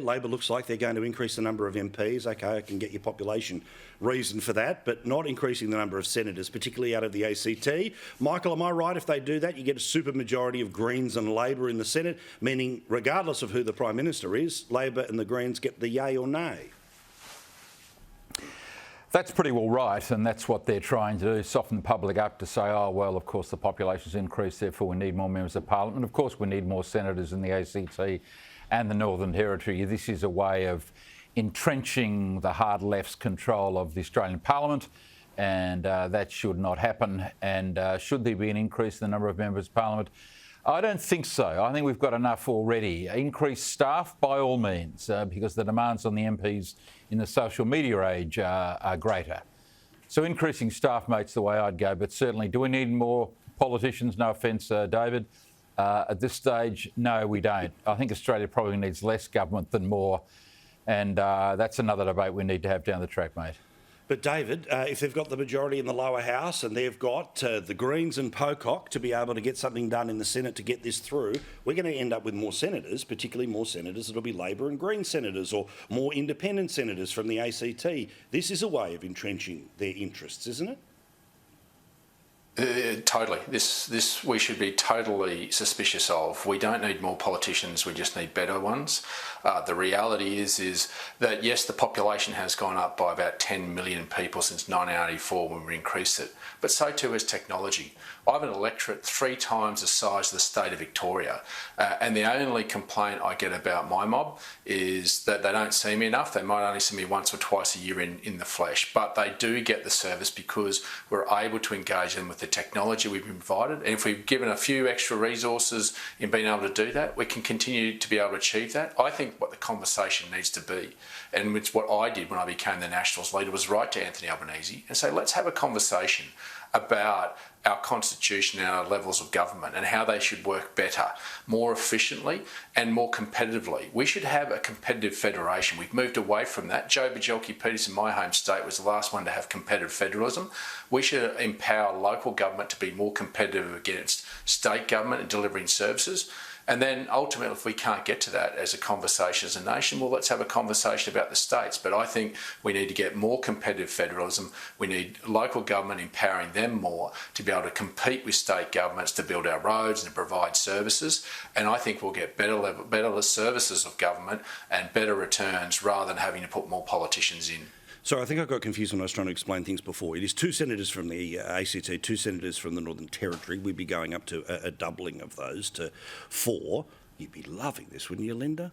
Labor looks like they're going to increase the number of MPs. OK, I can get your population reason for that, but not increasing the number of senators, particularly out of the ACT. Michael, am I right? If they do that, you get a supermajority of Greens and Labor in the Senate, meaning regardless of who the Prime Minister is, Labor and the Greens get the yay or nay. That's pretty well right, and that's what they're trying to do, soften the public up to say, oh, well, of course the population's increased, therefore we need more members of parliament. Of course we need more senators in the ACT and the Northern Territory. This is a way of entrenching the hard left's control of the Australian Parliament, and that should not happen. And should there be an increase in the number of members of Parliament? I don't think so. I think we've got enough already. Increased staff, by all means, because the demands on the MPs in the social media age are greater. So increasing staff mate's the way I'd go, but certainly, do we need more politicians? No offence, David. At this stage, no, we don't. I think Australia probably needs less government than more, and that's another debate we need to have down the track, mate. But David, if they've got the majority in the lower house and they've got the Greens and Pocock to be able to get something done in the Senate to get this through, we're going to end up with more senators, particularly more senators that'll be Labor and Green senators or more independent senators from the ACT. This is a way of entrenching their interests, isn't it? Totally. This we should be totally suspicious of. We don't need more politicians, we just need better ones. The reality is that, yes, the population has gone up by about 10 million people since 1984 when we increased it, but so too has technology. I have an electorate 3 times the size of the state of Victoria, and the only complaint I get about my mob is that they don't see me enough. They might only see me once or twice a year in the flesh, but they do get the service because we're able to engage them with the technology we've provided. And if we've given a few extra resources in being able to do that, we can continue to be able to achieve that. I think what the conversation needs to be, and it's what I did when I became the Nationals leader, was write to Anthony Albanese and say, let's have a conversation about our constitution and our levels of government and how they should work better, more efficiently and more competitively. We should have a competitive federation. We've moved away from that. Joe Bajelki-Peters in my home state was the last one to have competitive federalism. We should empower local government to be more competitive against state government in delivering services. And then ultimately, if we can't get to that as a conversation as a nation, well, let's have a conversation about the states. But I think we need to get more competitive federalism. We need local government empowering them more to be able to compete with state governments to build our roads and to provide services. And I think we'll get better services of government and better returns rather than having to put more politicians in. So I think I got confused when I was trying to explain things before. It is 2 senators from the ACT, 2 senators from the Northern Territory. We'd be going up to a doubling of those to 4. You'd be loving this, wouldn't you, Linda?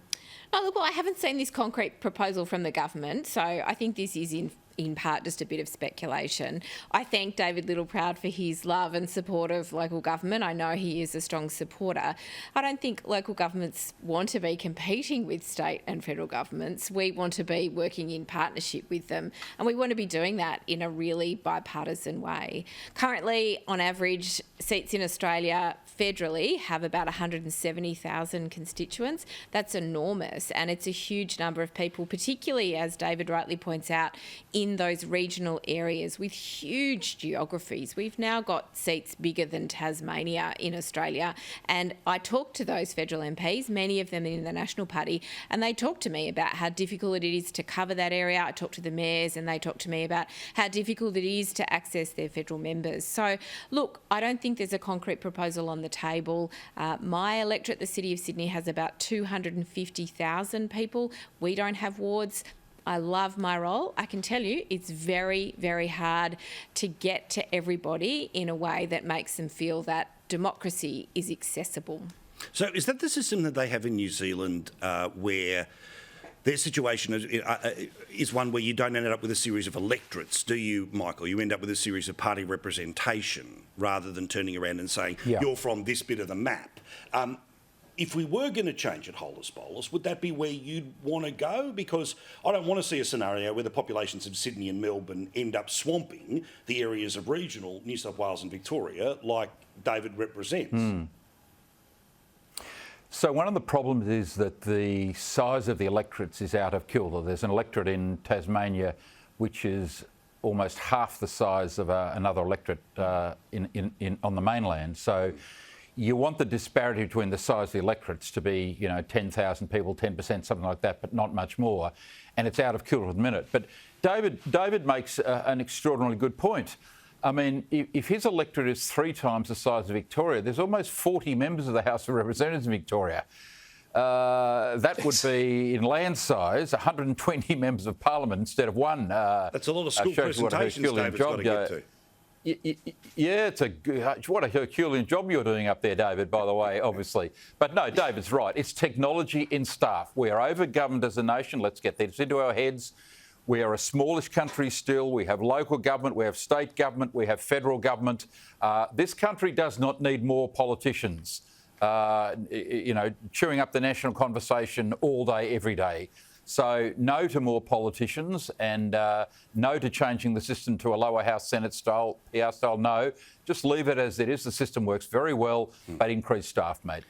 Oh, look, well, I haven't seen this concrete proposal from the government, so I think this is in part just a bit of speculation. I thank David Littleproud for his love and support of local government. I know he is a strong supporter. I don't think local governments want to be competing with state and federal governments. We want to be working in partnership with them, and we want to be doing that in a really bipartisan way. Currently, on average, seats in Australia federally have about 170,000 constituents. That's enormous, and it's a huge number of people, particularly, as David rightly points out, in those regional areas with huge geographies. We've now got seats bigger than Tasmania in Australia, and I talked to those federal MPs, many of them in the National Party, and they talked to me about how difficult it is to cover that area. I talked to the mayors and they talked to me about how difficult it is to access their federal members. So, look, I don't think there's a concrete proposal on the table. My electorate, the City of Sydney, has about 250,000 people. We don't have wards. I love my role. I can tell you it's very, very hard to get to everybody in a way that makes them feel that democracy is accessible. So is that the system that they have in New Zealand where their situation is one where you don't end up with a series of electorates, do you, Michael? You end up with a series of party representation rather than turning around and saying, you're from this bit of the map. If we were going to change it holus bolus, would that be where you'd want to go? Because I don't want to see a scenario where the populations of Sydney and Melbourne end up swamping the areas of regional New South Wales and Victoria like David represents. So one of the problems is that the size of the electorates is out of kilter. There's an electorate in Tasmania which is almost half the size of another electorate on the mainland. So you want the disparity between the size of the electorates to be, 10,000 people, 10%, something like that, but not much more. And it's out of kilter at the minute. But David makes an extraordinarily good point. I mean, if his electorate is 3 times the size of Victoria, there's almost 40 members of the House of Representatives in Victoria. That would be, in land size, 120 members of Parliament instead of one. That's a lot of school presentations David's got to get to. Yeah, what a Herculean job you're doing up there, David, by the way, obviously. But no, David's right. It's technology in staff. We are over-governed as a nation. Let's get this into our heads. We are a smallish country still. We have local government, we have state government, we have federal government. This country does not need more politicians, chewing up the national conversation all day, every day. So no to more politicians and no to changing the system to a lower house Senate style, PR style. No, just leave it as it is. The system works very well, but increase staff, mate.